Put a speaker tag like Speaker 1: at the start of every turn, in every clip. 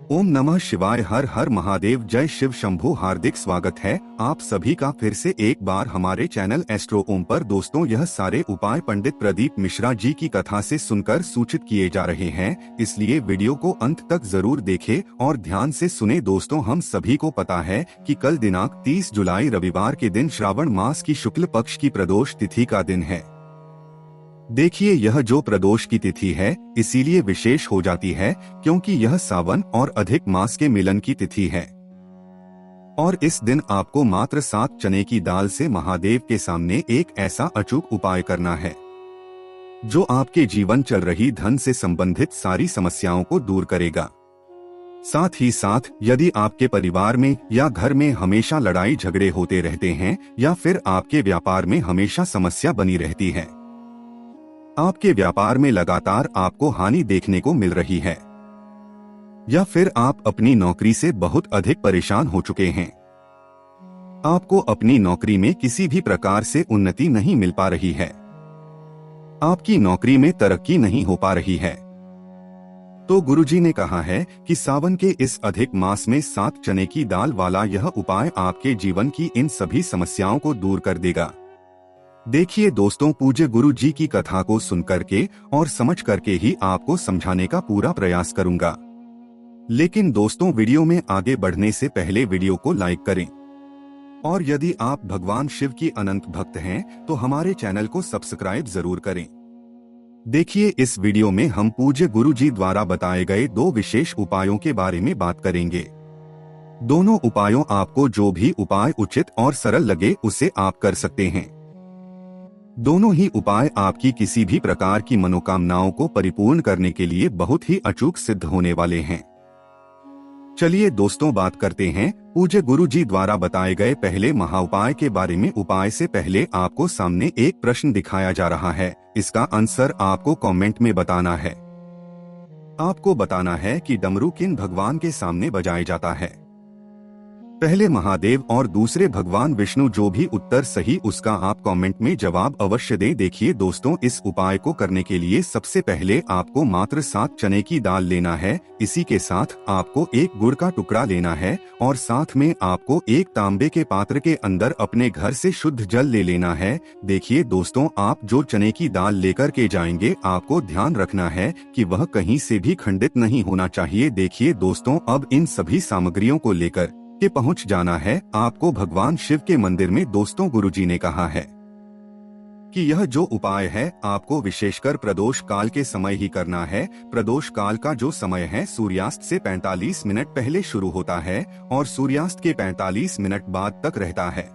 Speaker 1: ओम नमः शिवाय। हर हर महादेव। जय शिव शंभू। हार्दिक स्वागत है आप सभी का फिर से एक बार हमारे चैनल एस्ट्रो ओम पर। दोस्तों, यह सारे उपाय पंडित प्रदीप मिश्रा जी की कथा से सुनकर सूचित किए जा रहे हैं, इसलिए वीडियो को अंत तक जरूर देखें और ध्यान से सुने। दोस्तों, हम सभी को पता है कि कल दिनांक 30 जुलाई रविवार के दिन श्रावण मास की शुक्ल पक्ष की प्रदोष तिथि का दिन है। देखिए, यह जो प्रदोष की तिथि है इसीलिए विशेष हो जाती है क्योंकि यह सावन और अधिक मास के मिलन की तिथि है और इस दिन आपको मात्र 7 चने की दाल से महादेव के सामने एक ऐसा अचूक उपाय करना है जो आपके जीवन चल रही धन से संबंधित सारी समस्याओं को दूर करेगा। साथ ही साथ यदि आपके परिवार में या घर में हमेशा लड़ाई झगड़े होते रहते हैं या फिर आपके व्यापार में हमेशा समस्या बनी रहती है, आपके व्यापार में लगातार आपको हानि देखने को मिल रही है या फिर आप अपनी नौकरी से बहुत अधिक परेशान हो चुके हैं, आपको अपनी नौकरी में किसी भी प्रकार से उन्नति नहीं मिल पा रही है, आपकी नौकरी में तरक्की नहीं हो पा रही है, तो गुरुजी ने कहा है कि सावन के इस अधिक मास में 7 चने की दाल वाला यह उपाय आपके जीवन की इन सभी समस्याओं को दूर कर देगा। देखिए दोस्तों, पूज्य गुरु जी की कथा को सुन करके और समझ करके ही आपको समझाने का पूरा प्रयास करूंगा। लेकिन दोस्तों, वीडियो में आगे बढ़ने से पहले वीडियो को लाइक करें और यदि आप भगवान शिव की अनंत भक्त हैं तो हमारे चैनल को सब्सक्राइब जरूर करें। देखिए, इस वीडियो में हम पूज्य गुरु जी द्वारा बताए गए 2 विशेष उपायों के बारे में बात करेंगे। दोनों उपायों आपको जो भी उपाय उचित और सरल लगे उसे आप कर सकते हैं। दोनों ही उपाय आपकी किसी भी प्रकार की मनोकामनाओं को परिपूर्ण करने के लिए बहुत ही अचूक सिद्ध होने वाले हैं। चलिए दोस्तों, बात करते हैं पूज्य गुरु जी द्वारा बताए गए पहले महाउपाय के बारे में। उपाय से पहले आपको सामने एक प्रश्न दिखाया जा रहा है, इसका आंसर आपको कमेंट में बताना है। आपको बताना है कि डमरू किन भगवान के सामने बजाया जाता है, पहले महादेव और दूसरे भगवान विष्णु। जो भी उत्तर सही उसका आप कमेंट में जवाब अवश्य दें। देखिए दोस्तों, इस उपाय को करने के लिए सबसे पहले आपको मात्र 7 चने की दाल लेना है। इसी के साथ आपको एक गुड़ का टुकड़ा लेना है और साथ में आपको एक तांबे के पात्र के अंदर अपने घर से शुद्ध जल ले लेना है। देखिए दोस्तों, आप जो चने की दाल लेकर के जाएंगे आपको ध्यान रखना है कि वह कहीं से भी खंडित नहीं होना चाहिए। देखिए दोस्तों, अब इन सभी सामग्रियों को लेकर के पहुंच जाना है आपको भगवान शिव के मंदिर में। दोस्तों, गुरुजी ने कहा है कि यह जो उपाय है आपको विशेषकर प्रदोष काल के समय ही करना है। प्रदोष काल का जो समय है सूर्यास्त से 45 मिनट पहले शुरू होता है और सूर्यास्त के 45 मिनट बाद तक रहता है।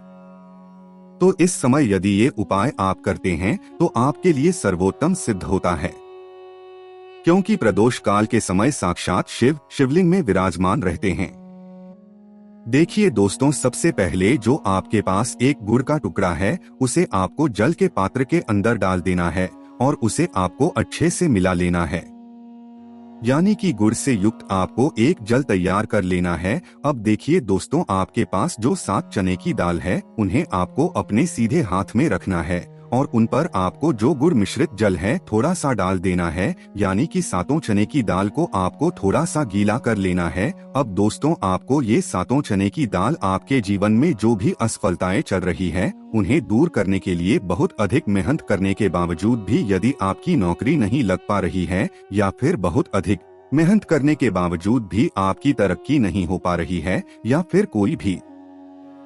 Speaker 1: तो इस समय यदि ये उपाय आप करते हैं तो आपके लिए सर्वोत्तम सिद्ध होता है, क्योंकि प्रदोष काल के समय साक्षात शिव शिवलिंग में विराजमान रहते हैं। देखिए दोस्तों, सबसे पहले जो आपके पास एक गुड़ का टुकड़ा है उसे आपको जल के पात्र के अंदर डाल देना है और उसे आपको अच्छे से मिला लेना है, यानी कि गुड़ से युक्त आपको एक जल तैयार कर लेना है। अब देखिए दोस्तों, आपके पास जो 7 चने की दाल है उन्हें आपको अपने सीधे हाथ में रखना है और उन पर आपको जो गुड़ मिश्रित जल है थोड़ा सा डाल देना है, यानी कि 7 चने की दाल को आपको थोड़ा सा गीला कर लेना है। अब दोस्तों, आपको ये 7 चने की दाल आपके जीवन में जो भी असफलताएं चल रही है उन्हें दूर करने के लिए बहुत अधिक मेहनत करने के बावजूद भी यदि आपकी नौकरी नहीं लग पा रही है या फिर बहुत अधिक मेहनत करने के बावजूद भी आपकी तरक्की नहीं हो पा रही है या फिर कोई भी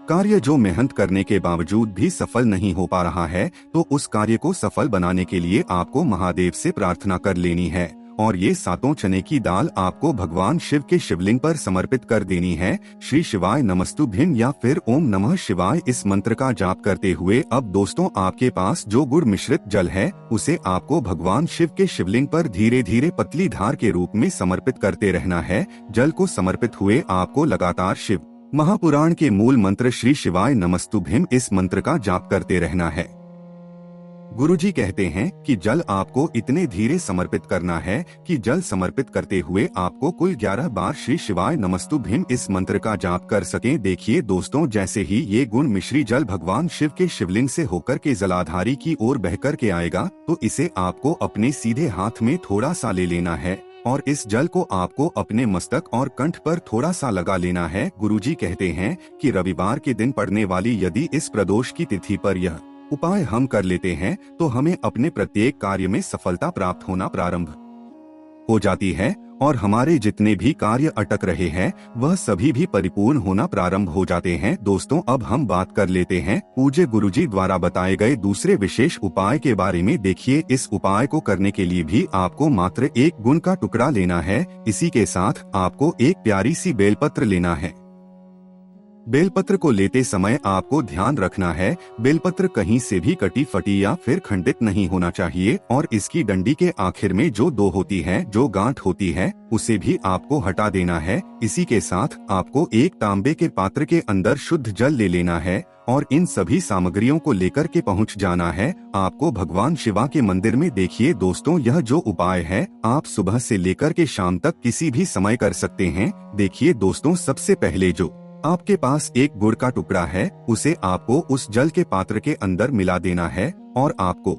Speaker 1: कार्य जो मेहनत करने के बावजूद भी सफल नहीं हो पा रहा है, तो उस कार्य को सफल बनाने के लिए आपको महादेव से प्रार्थना कर लेनी है और ये 7 चने की दाल आपको भगवान शिव के शिवलिंग पर समर्पित कर देनी है। श्री शिवाय नमस्तुभ्यं या फिर ओम नमः शिवाय इस मंत्र का जाप करते हुए अब दोस्तों, आपके पास जो गुड़ मिश्रित जल है उसे आपको भगवान शिव के शिवलिंग पर धीरे धीरे पतली धार के रूप में समर्पित करते रहना है। जल को समर्पित हुए आपको लगातार शिव महापुराण के मूल मंत्र श्री शिवाय नमस्तुभ्यं इस मंत्र का जाप करते रहना है। गुरुजी कहते हैं कि जल आपको इतने धीरे समर्पित करना है कि जल समर्पित करते हुए आपको कुल 11 बार श्री शिवाय नमस्तुभ्यं इस मंत्र का जाप कर सकें। देखिए दोस्तों, जैसे ही ये गुण मिश्री जल भगवान शिव के शिवलिंग से होकर के जलाधारी की ओर बहकर के आएगा तो इसे आपको अपने सीधे हाथ में थोड़ा सा ले लेना है और इस जल को आपको अपने मस्तक और कंठ पर थोड़ा सा लगा लेना है। गुरुजी कहते हैं कि रविवार के दिन पड़ने वाली यदि इस प्रदोष की तिथि पर यह उपाय हम कर लेते हैं तो हमें अपने प्रत्येक कार्य में सफलता प्राप्त होना प्रारंभ हो जाती है और हमारे जितने भी कार्य अटक रहे हैं वह सभी भी परिपूर्ण होना प्रारंभ हो जाते हैं। दोस्तों, अब हम बात कर लेते हैं पूज्य गुरुजी द्वारा बताए गए दूसरे विशेष उपाय के बारे में। देखिए, इस उपाय को करने के लिए भी आपको मात्र एक गुण का टुकड़ा लेना है। इसी के साथ आपको एक प्यारी सी बेलपत्र लेना है। बेलपत्र को लेते समय आपको ध्यान रखना है बेलपत्र कहीं से भी कटी फटी या फिर खंडित नहीं होना चाहिए और इसकी डंडी के आखिर में जो दो होती है, जो गांठ होती है, उसे भी आपको हटा देना है। इसी के साथ आपको एक तांबे के पात्र के अंदर शुद्ध जल ले लेना है और इन सभी सामग्रियों को लेकर के पहुंच जाना है आपको भगवान शिवा के मंदिर में। देखिए दोस्तों, यह जो उपाय है आप सुबह से लेकर के शाम तक किसी भी समय कर सकते हैं। देखिए दोस्तों, सबसे पहले जो आपके पास एक गुड़ का टुकड़ा है उसे आपको उस जल के पात्र के अंदर मिला देना है और आपको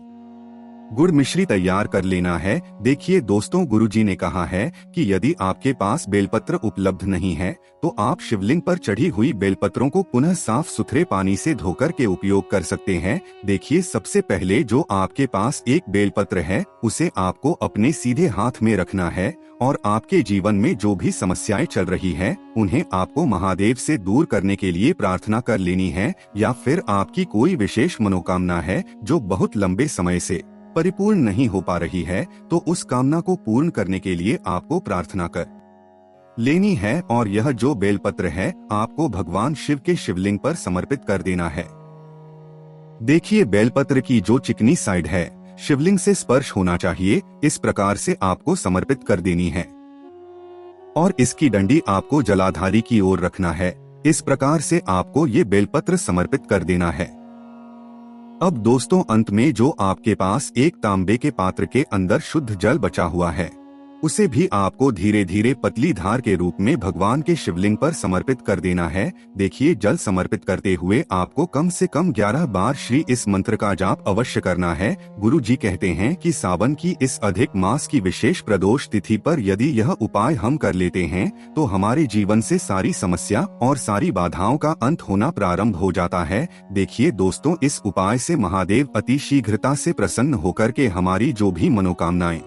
Speaker 1: गुड़ मिश्री तैयार कर लेना है। देखिए दोस्तों, गुरुजी ने कहा है कि यदि आपके पास बेलपत्र उपलब्ध नहीं है तो आप शिवलिंग पर चढ़ी हुई बेलपत्रों को पुनः साफ सुथरे पानी से धोकर के उपयोग कर सकते हैं। देखिए, सबसे पहले जो आपके पास एक बेलपत्र है उसे आपको अपने सीधे हाथ में रखना है और आपके जीवन में जो भी समस्याएं चल रही हैं उन्हें आपको महादेव से दूर करने के लिए प्रार्थना कर लेनी है। या फिर आपकी कोई विशेष मनोकामना है जो बहुत लंबे समय से परिपूर्ण नहीं हो पा रही है तो उस कामना को पूर्ण करने के लिए आपको प्रार्थना कर लेनी है और यह जो बेलपत्र है आपको भगवान शिव के शिवलिंग पर समर्पित कर देना है। देखिए, बेलपत्र की जो चिकनी साइड है शिवलिंग से स्पर्श होना चाहिए, इस प्रकार से आपको समर्पित कर देनी है और इसकी डंडी आपको जलाधारी की ओर रखना है। इस प्रकार से आपको ये बेलपत्र समर्पित कर देना है। अब दोस्तों, अंत में जो आपके पास एक तांबे के पात्र के अंदर शुद्ध जल बचा हुआ है उसे भी आपको धीरे धीरे पतली धार के रूप में भगवान के शिवलिंग पर समर्पित कर देना है। देखिए, जल समर्पित करते हुए आपको कम से कम 11 बार श्री इस मंत्र का जाप अवश्य करना है। गुरु जी कहते हैं कि सावन की इस अधिक मास की विशेष प्रदोष तिथि पर यदि यह उपाय हम कर लेते हैं तो हमारे जीवन से सारी समस्या और सारी बाधाओं का अंत होना प्रारंभ हो जाता है। देखिए दोस्तों, इस उपाय से महादेव अति शीघ्रता से प्रसन्न होकर के हमारी जो भी मनोकामनाएं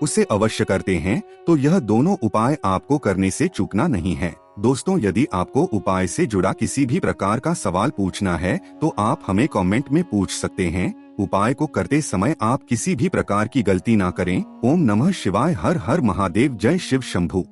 Speaker 1: उसे अवश्य करते हैं। तो यह दोनों उपाय आपको करने से चूकना नहीं है। दोस्तों, यदि आपको उपाय से जुड़ा किसी भी प्रकार का सवाल पूछना है तो आप हमें कमेंट में पूछ सकते हैं। उपाय को करते समय आप किसी भी प्रकार की गलती ना करें। ओम नमः शिवाय। हर हर महादेव। जय शिव शंभू।